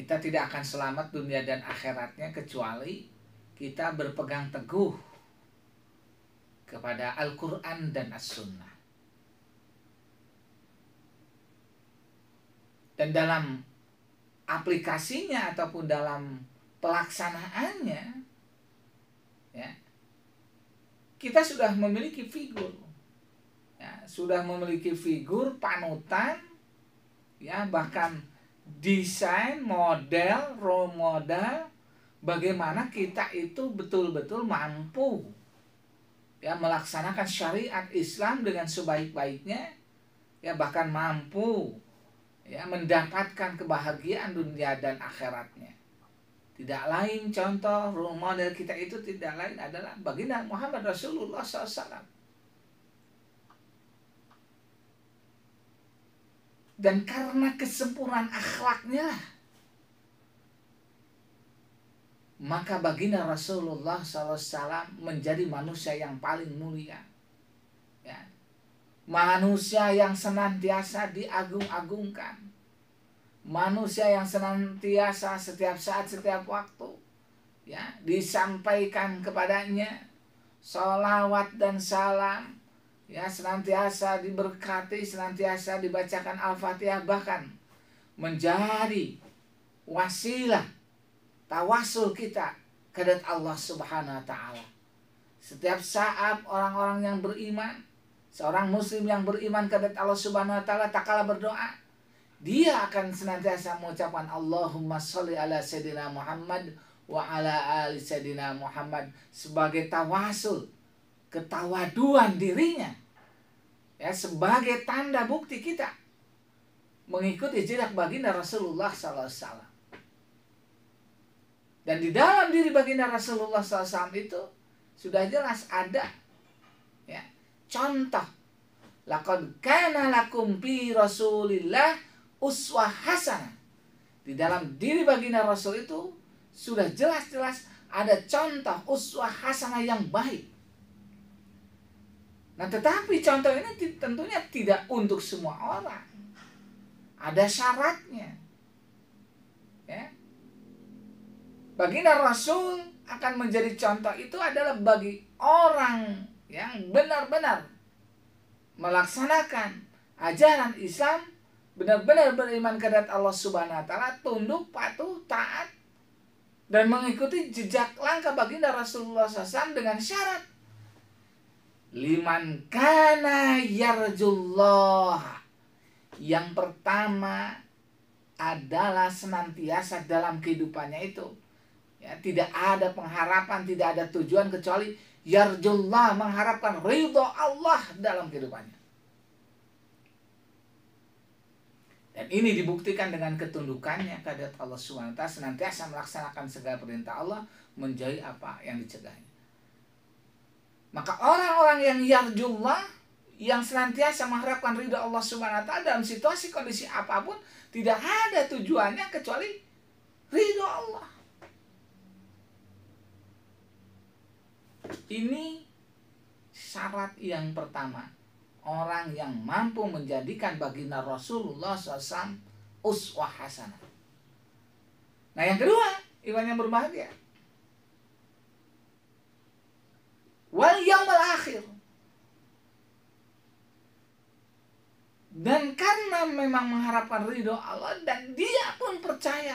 kita tidak akan selamat dunia dan akhiratnya kecuali kita berpegang teguh kepada Al-Quran dan As-Sunnah. Dan dalam aplikasinya ataupun dalam pelaksanaannya, ya, kita sudah memiliki figur, ya, sudah memiliki figur panutan, ya, bahkan desain, model, role model, bagaimana kita itu betul-betul mampu, ya, melaksanakan syariat Islam dengan sebaik-baiknya, ya, bahkan mampu, ya, mendapatkan kebahagiaan dunia dan akhiratnya. Tidak lain, contoh role model kita itu tidak lain adalah baginda Muhammad Rasulullah SAW. Dan karena kesempurnaan akhlaknya lah, maka baginda Rasulullah SAW menjadi manusia yang paling mulia, ya. Manusia yang senantiasa diagung-agungkan, manusia yang senantiasa setiap saat, setiap waktu, ya, disampaikan kepadanya sholawat dan salam, ya, senantiasa diberkati, senantiasa dibacakan Al-Fatihah, bahkan menjadi wasilah tawasul kita kepada Allah Subhanahu wa Ta'ala. Setiap saat orang-orang yang beriman, seorang muslim yang beriman kepada Allah Subhanahu wa Ta'ala, tak kalah berdoa, dia akan senantiasa mengucapkan Allahumma sholli ala Sayyidina Muhammad wa ala ali Sayyidina Muhammad, sebagai tawasul, ketawaduan dirinya, ya, sebagai tanda bukti kita mengikuti jejak baginda Rasulullah SAW. Dan di dalam diri baginda Rasulullah SAW itu sudah jelas ada, ya, contoh. Laqad kana lakum fi Rasulillah uswah hasanah. Di dalam diri baginda Rasul itu sudah jelas-jelas ada contoh uswah hasanah yang baik. Nah, tetapi contoh ini tentunya tidak untuk semua orang. Ada syaratnya, ya. Baginda Rasul akan menjadi contoh itu adalah bagi orang yang benar-benar melaksanakan ajaran Islam, benar-benar beriman kepada Allah Subhanahu wa Ta'ala, tunduk, patuh, taat, dan mengikuti jejak langkah baginda Rasulullah SAW dengan syarat liman kana yarjullah. Yang pertama adalah senantiasa dalam kehidupannya itu, ya, tidak ada pengharapan, tidak ada tujuan kecuali yarjullah, mengharapkan ridho Allah dalam kehidupannya. Dan ini dibuktikan dengan ketundukannya kepada Allah Subhanahu wa Ta'ala, senantiasa melaksanakan segala perintah Allah, menjauhi apa yang dicegahnya. Maka orang-orang yang yarjullah, yang senantiasa mengharapkan ridho Allah Subhanahu wa Ta'ala dalam situasi kondisi apapun, tidak ada tujuannya kecuali ridho Allah. Ini syarat yang pertama, orang yang mampu menjadikan baginda Rasulullah SAW uswah hasanah. Nah, yang kedua, iman yang berbahagia, wal yaumil akhir. Dan karena memang mengharapkan ridho Allah, dan dia pun percaya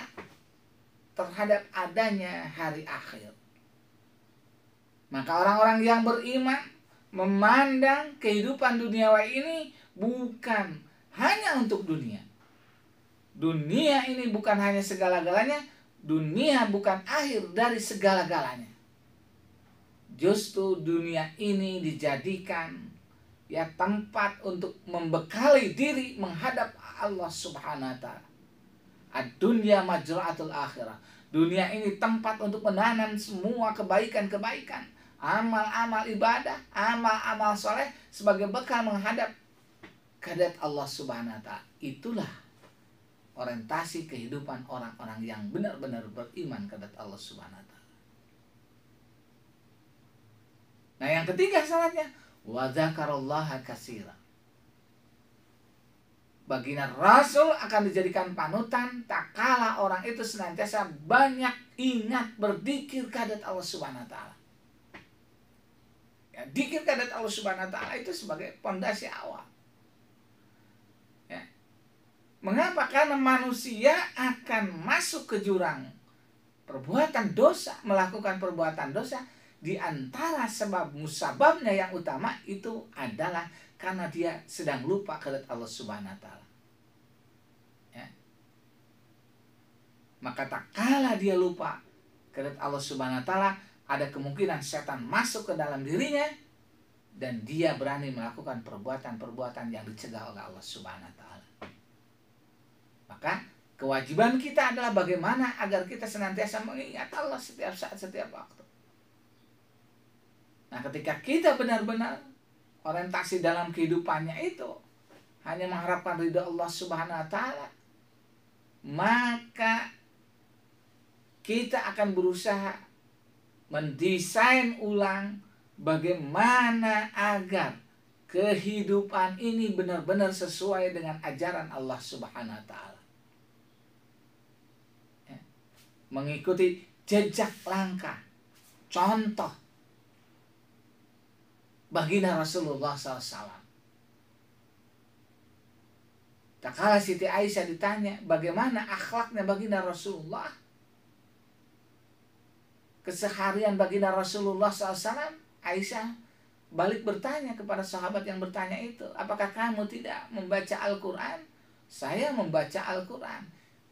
terhadap adanya hari akhir, maka orang-orang yang beriman memandang kehidupan duniawi ini bukan hanya untuk dunia. Dunia ini bukan hanya segala-galanya, dunia bukan akhir dari segala-galanya. Justru dunia ini dijadikan, ya, tempat untuk membekali diri menghadap Allah Subhanahu wa Ta'ala. Ad-dunya majra'atul akhirah. Dunia ini tempat untuk menanam semua kebaikan-kebaikan, amal-amal ibadah, amal-amal soleh sebagai bekal menghadap kehadirat Allah Subhanahu wa Ta'ala. Itulah orientasi kehidupan orang-orang yang benar-benar beriman kepada Allah Subhanahu wa Ta'ala. Nah, yang ketiga syaratnya, wa dzakarallaha katsira. Baginda Rasul akan dijadikan panutan tak kala orang itu senantiasa banyak ingat berzikir kehadirat Allah Subhanahu wa taala. Ya, zikir kehadirat Allah Subhanahu wa taala itu sebagai pondasi awal. Ya. Mengapa? Karena manusia akan masuk ke jurang perbuatan dosa, melakukan perbuatan dosa. Di antara sebab musababnya yang utama itu adalah karena dia sedang lupa kehadirat Allah Subhanahu wa taala. Ya. Maka tak kala dia lupa kehadirat Allah Subhanahu wa taala, ada kemungkinan setan masuk ke dalam dirinya dan dia berani melakukan perbuatan-perbuatan yang dicegah oleh Allah Subhanahu wa taala. Maka kewajiban kita adalah bagaimana agar kita senantiasa mengingat Allah setiap saat, setiap waktu. Nah, ketika kita benar-benar orientasi dalam kehidupannya itu hanya mengharapkan ridha Allah Subhanahu wa taala, maka kita akan berusaha mendesain ulang bagaimana agar kehidupan ini benar-benar sesuai dengan ajaran Allah Subhanahu wa taala. Ya. Mengikuti jejak langkah, contoh baginda Rasulullah SAW. Tak kala Siti Aisyah ditanya bagaimana akhlaknya baginda Rasulullah, keseharian baginda Rasulullah SAW, Aisyah balik bertanya kepada sahabat yang bertanya itu, apakah kamu tidak membaca Al-Quran? Saya membaca Al-Quran.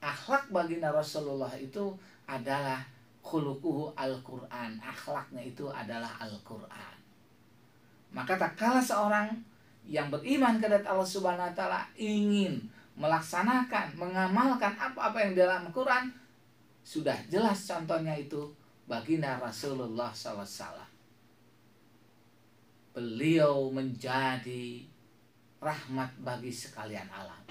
Akhlak baginda Rasulullah itu adalah khuluquhu Al-Quran. Akhlaknya itu adalah Al-Quran. Maka tak kala seorang yang beriman kepada Allah Subhanahu wa taala ingin melaksanakan, mengamalkan apa-apa yang dalam Al-Quran, sudah jelas contohnya itu baginda Rasulullah SAW. Beliau menjadi rahmat bagi sekalian alam.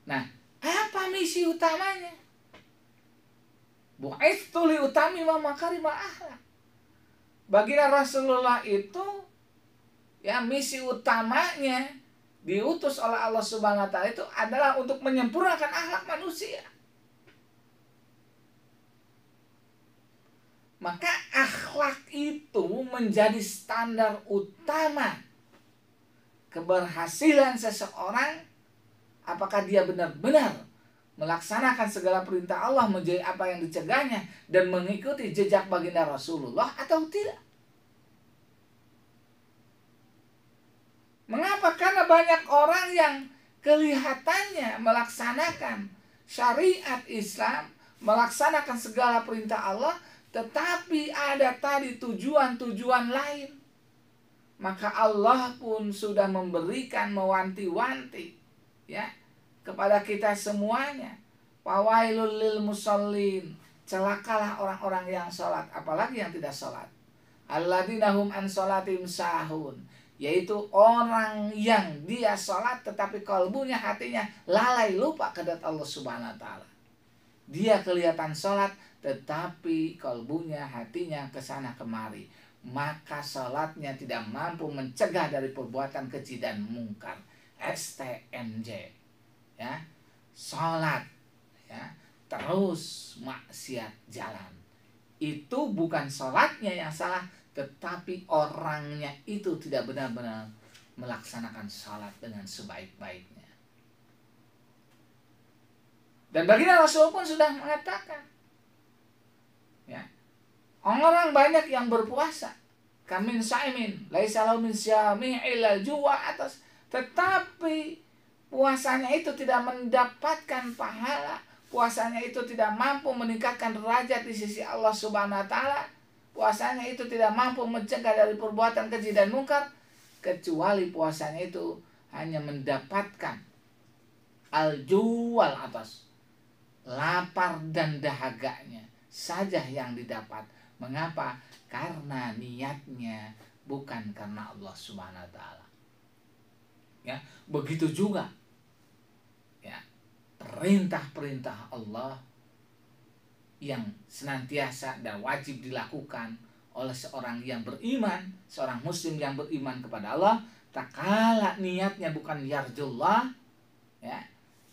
Nah, apa misi utamanya? Bu'itsu li utammima makarimal akhlak. Baginda Rasulullah itu ya misi utamanya diutus oleh Allah Subhanahu wa taala itu adalah untuk menyempurnakan akhlak manusia. Maka akhlak itu menjadi standar utama keberhasilan seseorang, apakah dia benar-benar melaksanakan segala perintah Allah, menjauhi apa yang dicegahnya, dan mengikuti jejak baginda Rasulullah atau tidak. Mengapa? Karena banyak orang yang kelihatannya melaksanakan syariat Islam, melaksanakan segala perintah Allah, tetapi ada tadi tujuan-tujuan lain. Maka Allah pun sudah memberikan mewanti-wanti ya kepada kita semuanya. Fawailul lil musallin, celakalah orang-orang yang sholat, apalagi yang tidak sholat. Alladzina hum an sholatim sahun, yaitu orang yang dia sholat tetapi kalbunya, hatinya lalai, lupa kepada Allah Subhanahu wa taala. Dia kelihatan sholat tetapi kalbunya, hatinya kesana kemari, maka sholatnya tidak mampu mencegah dari perbuatan keji dan mungkar. STMJ ya, sholat ya, terus maksiat jalan. Itu bukan sholatnya yang salah, tetapi orangnya itu tidak benar-benar melaksanakan sholat dengan sebaik-baiknya. Dan baginda Rasul pun sudah mengatakan ya, orang banyak yang berpuasa kamin saimin laisa lahu min syami illa juwa atas, tetapi puasanya itu tidak mendapatkan pahala, puasanya itu tidak mampu meningkatkan derajat di sisi Allah Subhanahu wa taala, puasanya itu tidak mampu mencegah dari perbuatan keji dan mungkar, kecuali puasanya itu hanya mendapatkan al-juwal atas, lapar dan dahaganya saja yang didapat. Mengapa? Karena niatnya bukan karena Allah Subhanahu wa taala. Ya, begitu juga ya perintah-perintah Allah yang senantiasa dan wajib dilakukan oleh seorang yang beriman, seorang muslim yang beriman kepada Allah, tak kala niatnya bukan yarjullah, ya,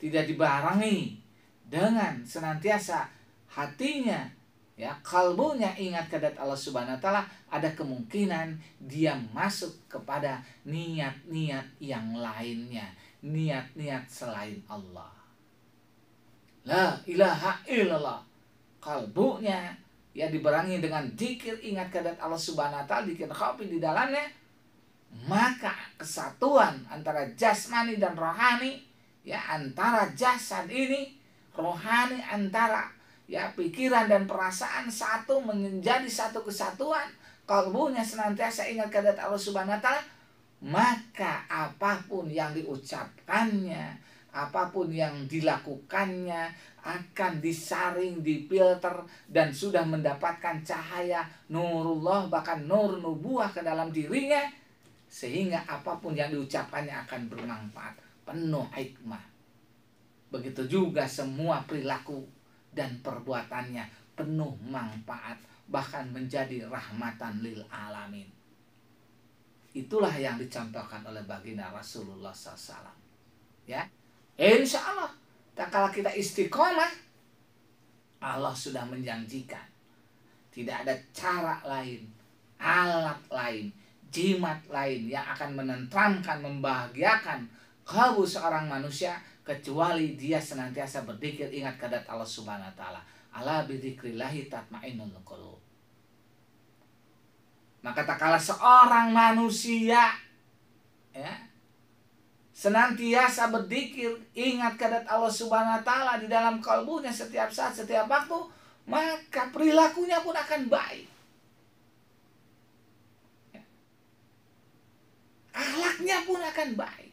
tidak dibarengi dengan senantiasa hatinya, ya, kalbunya ingat kepada Allah Subhanahu wa taala, ada kemungkinan dia masuk kepada niat-niat yang lainnya, niat-niat selain Allah. La ilaha illallah, kalbunya ya dibarengi dengan zikir ingat kepada Allah Subhanahu wa taala, zikir khafi di dalamnya, maka kesatuan antara jasmani dan rohani, ya, antara jasad ini rohani, antara ya pikiran dan perasaan satu menjadi satu kesatuan, kalbunya senantiasa ingat kepada Allah Subhanahu wa taala, maka apapun yang diucapkannya, apapun yang dilakukannya akan disaring, difilter, dan sudah mendapatkan cahaya nurullah, bahkan nur nubuah ke dalam dirinya, sehingga apapun yang diucapkannya akan bermanfaat, penuh hikmah. Begitu juga semua perilaku dan perbuatannya penuh manfaat, bahkan menjadi rahmatan lil alamin. Itulah yang dicontohkan oleh baginda Rasulullah SAW. Ya, insya Allah, tak kala kita istiqomah, Allah sudah menjanjikan tidak ada cara lain, alat lain, jimat lain yang akan menenteramkan, membahagiakan kalbu seorang manusia kecuali dia senantiasa berzikir ingat kepada Allah Subhanahu wa taala. Ala bidzikrillahi tatmainnul qulub. Maka tak kala seorang manusia, ya, senantiasa berzikir ingat kepada Allah Subhanahu wa taala di dalam kalbunya setiap saat, setiap waktu, maka perilakunya pun akan baik. Ya. Akhlaknya pun akan baik.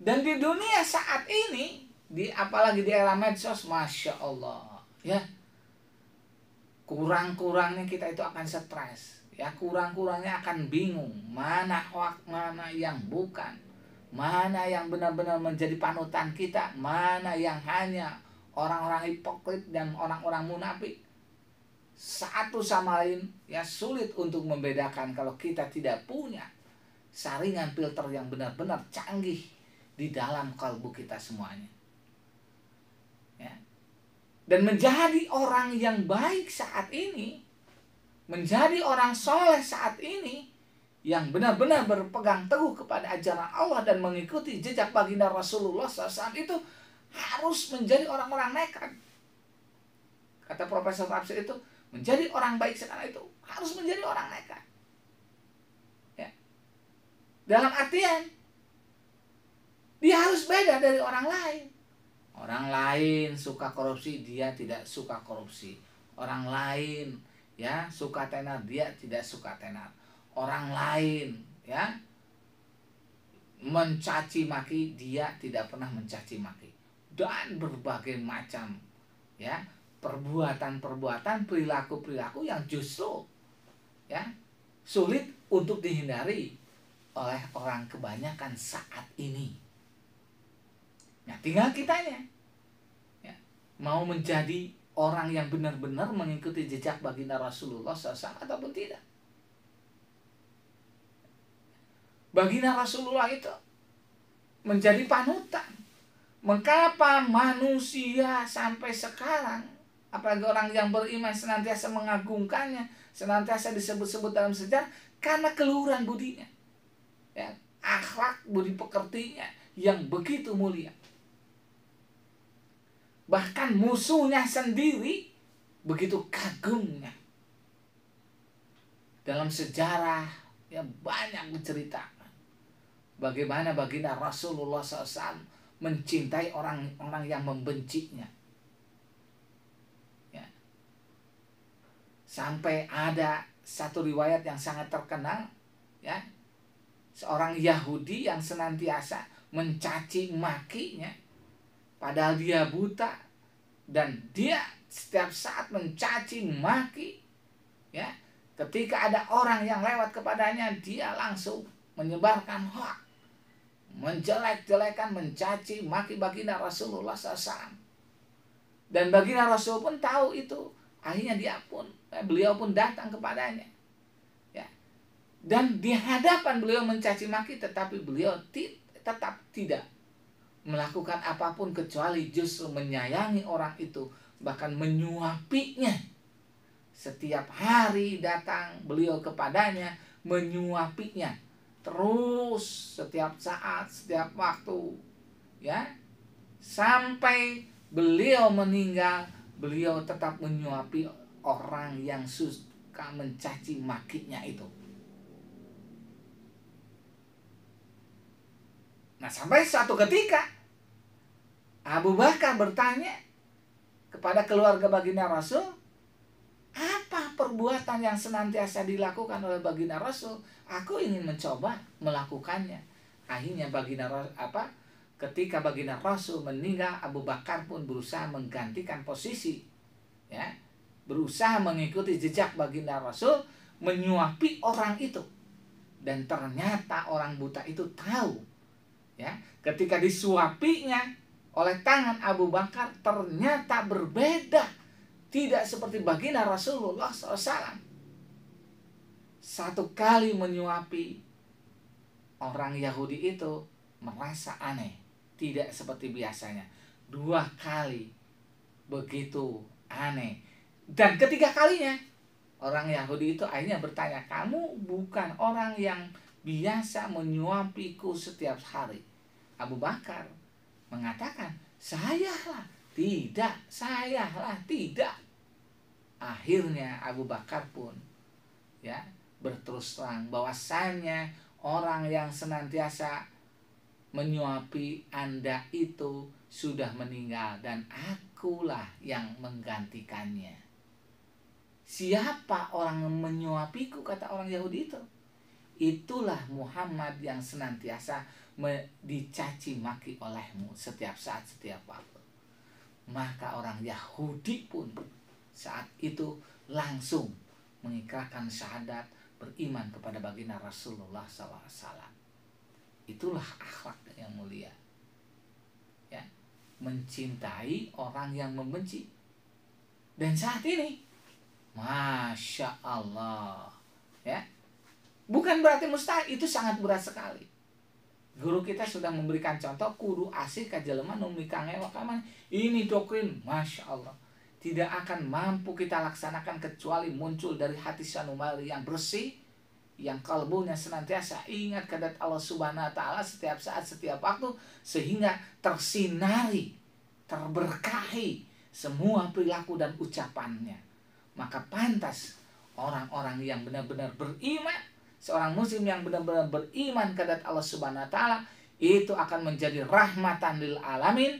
Dan di dunia saat ini, apalagi di era medsos, Masya Allah, ya, kurang-kurangnya kita itu akan stres, ya, kurang-kurangnya akan bingung mana hoak, mana yang bukan, mana yang benar-benar menjadi panutan kita, mana yang hanya orang-orang hipokrit dan orang-orang munafik. Satu sama lain, ya, sulit untuk membedakan kalau kita tidak punya saringan filter yang benar-benar canggih di dalam kalbu kita semuanya, ya. Dan menjadi orang yang baik saat ini, menjadi orang soleh saat ini, yang benar-benar berpegang teguh kepada ajaran Allah dan mengikuti jejak baginda Rasulullah SAW, itu harus menjadi orang-orang nekat. Kata Profesor Tafsir itu, menjadi orang baik sekarang itu harus menjadi orang nekat, ya. Dalam artian dia harus beda dari orang lain. Orang lain suka korupsi, dia tidak suka korupsi. Orang lain, ya, suka tenar, dia tidak suka tenar. Orang lain, ya, mencaci maki, dia tidak pernah mencaci maki. Dan berbagai macam, ya, perbuatan-perbuatan, perilaku-perilaku yang justru, ya, sulit untuk dihindari oleh orang kebanyakan saat ini. Nah, tinggal kitanya, ya, mau menjadi orang yang benar-benar mengikuti jejak baginda Rasulullah SAW ataupun tidak. Baginda Rasulullah itu menjadi panutan. Mengapa manusia sampai sekarang, apalagi orang yang beriman, senantiasa mengagungkannya, senantiasa disebut-sebut dalam sejarah karena keluhuran budinya, ya, akhlak budi pekertinya yang begitu mulia. Bahkan musuhnya sendiri begitu kagumnya. Dalam sejarah, ya, banyak menceritakan bagaimana baginda Rasulullah SAW mencintai orang-orang yang membencinya, ya. Sampai ada satu riwayat yang sangat terkenal, ya, seorang Yahudi yang senantiasa mencaci makinya, padahal dia buta, dan dia setiap saat mencaci maki, ya, ketika ada orang yang lewat kepadanya, dia langsung menyebarkan hoak, menjelek-jelekan, mencaci maki baginda Rasulullah SAW. Dan baginda Rasul pun tahu itu. Akhirnya beliau pun datang kepadanya, ya, Dan di hadapan beliau mencaci maki, tetapi beliau tetap tidak melakukan apapun kecuali justru menyayangi orang itu, bahkan menyuapinya. Setiap hari datang beliau kepadanya, menyuapinya terus, setiap saat, setiap waktu, ya, sampai beliau meninggal. Beliau tetap menyuapi orang yang suka mencaci makinya itu. Nah, sampai suatu ketika Abu Bakar bertanya kepada keluarga baginda Rasul, apa perbuatan yang senantiasa dilakukan oleh baginda Rasul? Aku ingin mencoba melakukannya. Akhirnya ketika baginda Rasul meninggal, Abu Bakar pun berusaha menggantikan posisi, ya, berusaha mengikuti jejak baginda Rasul, menyuapi orang itu. Dan ternyata orang buta itu tahu, ya, ketika disuapinya oleh tangan Abu Bakar ternyata berbeda, tidak seperti baginda Rasulullah SAW. Satu kali menyuapi orang Yahudi itu merasa aneh, tidak seperti biasanya. 2 kali begitu aneh, dan ketiga kalinya orang Yahudi itu akhirnya bertanya, kamu bukan orang yang biasa menyuapiku setiap hari? Abu Bakar mengatakan, sayalah tidak. Akhirnya Abu Bakar pun, ya, berterus terang bahwasannya orang yang senantiasa menyuapi Anda itu sudah meninggal dan akulah yang menggantikannya. Siapa orang yang menyuapiku, kata orang Yahudi itu? Itulah Muhammad yang senantiasa dicaci maki olehmu setiap saat, setiap waktu. Maka orang Yahudi pun saat itu langsung mengikrarkan syahadat, beriman kepada baginda Rasulullah SAW. Itulah akhlak yang mulia, ya, mencintai orang yang membenci. Dan saat ini, Masya Allah, ya, bukan berarti mustahil, itu sangat berat sekali. Guru kita sudah memberikan contoh, kudu asih kajelema nu mikangewa kaman. Ini doktrin, Masya Allah, tidak akan mampu kita laksanakan kecuali muncul dari hati sanumari yang bersih, yang kalbunya senantiasa ingat kepada Allah Subhanahu wa Ta'ala setiap saat, setiap waktu, sehingga tersinari, terberkahi semua perilaku dan ucapannya. Maka pantas orang-orang yang benar-benar beriman, seorang muslim yang benar-benar beriman kepada Allah Subhanahu wa Ta'ala, itu akan menjadi rahmatan lil alamin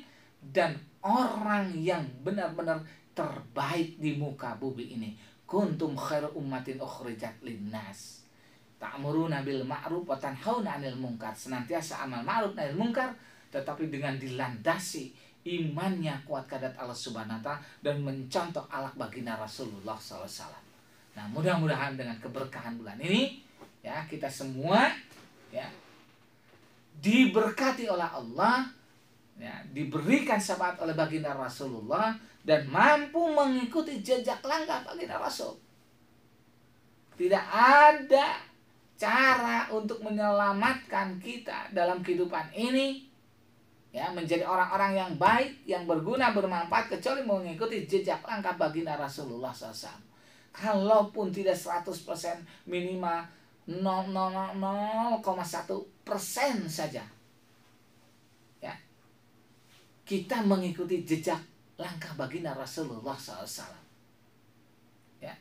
dan orang yang benar-benar terbaik di muka bumi ini. Kuntum khairu ummatin ukhrijat linnas ta'muruna bil ma'ruf wa tanhauna 'anil munkar. Senantiasa amal ma'ruf nahi munkar, tetapi dengan dilandasi imannya kuat kepada Allah Subhanahu wa Ta'ala dan mencontoh akhlak baginda Rasulullah SAW. Nah, mudah-mudahan dengan keberkahan bulan ini, ya, kita semua, ya, diberkati oleh Allah, ya, diberikan syafaat oleh baginda Rasulullah dan mampu mengikuti jejak langkah baginda Rasul. Tidak ada cara untuk menyelamatkan kita dalam kehidupan ini, ya, menjadi orang-orang yang baik, yang berguna, bermanfaat, kecuali mengikuti jejak langkah baginda Rasulullah SAW. Kalaupun tidak 100%, minimal 0,1% saja, ya, kita mengikuti jejak langkah baginda Rasulullah SAW, ya.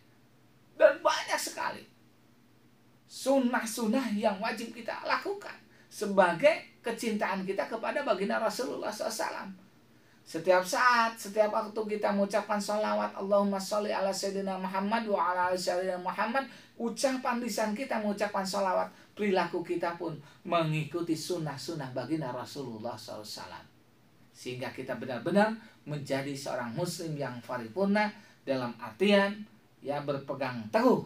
Dan banyak sekali sunnah-sunnah yang wajib kita lakukan sebagai kecintaan kita kepada baginda Rasulullah SAW. Setiap saat, setiap waktu kita mengucapkan sholawat, Allahumma sholli ala sayyidina Muhammad wa ala ali sayyidina Muhammad. Ucapan lisan kita mengucapkan sholawat, perilaku kita pun mengikuti sunnah-sunnah baginda Rasulullah SAW. Sehingga kita benar-benar menjadi seorang muslim yang paripurna, dalam artian, ya, berpegang teguh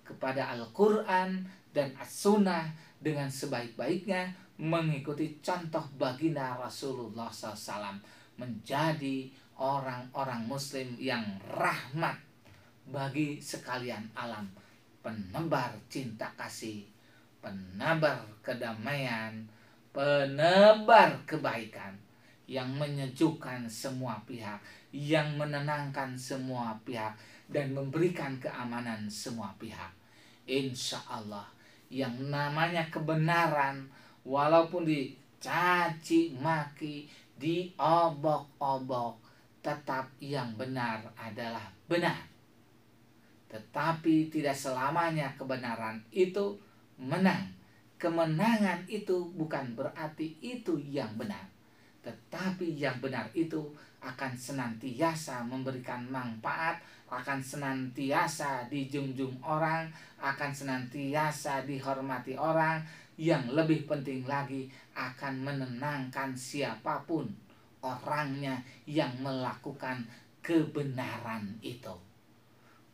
kepada Al-Quran dan As-Sunnah dengan sebaik-baiknya, mengikuti contoh baginda Rasulullah SAW, menjadi orang-orang muslim yang rahmat bagi sekalian alam, penebar cinta kasih penebar kedamaian, penebar kebaikan, yang menyejukkan semua pihak, yang menenangkan semua pihak, dan memberikan keamanan semua pihak. Insya Allah, yang namanya kebenaran, walaupun dicaci maki, diobok-obok, tetap yang benar adalah benar. Tetapi tidak selamanya kebenaran itu menang. Kemenangan itu bukan berarti itu yang benar, tetapi yang benar itu akan senantiasa memberikan manfaat, akan senantiasa dijunjung orang, akan senantiasa dihormati orang, yang lebih penting lagi akan menenangkan siapapun orangnya yang melakukan kebenaran itu.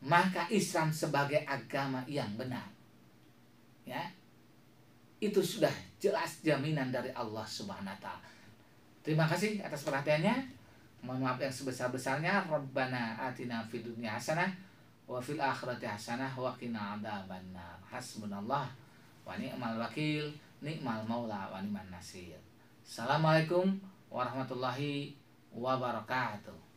Maka Islam sebagai agama yang benar, ya, itu sudah jelas jaminan dari Allah Subhanahu wa taala. Terima kasih atas perhatiannya. Mohon maaf yang sebesar-besarnya. Rabbana atina fid dunya hasanah wa fil akhirati hasanah wa qina adzabannar. Hasbunallah wa ni'mal wakil, ni'mal maula wa ni'man nasir. Assalamualaikum warahmatullahi wabarakatuh.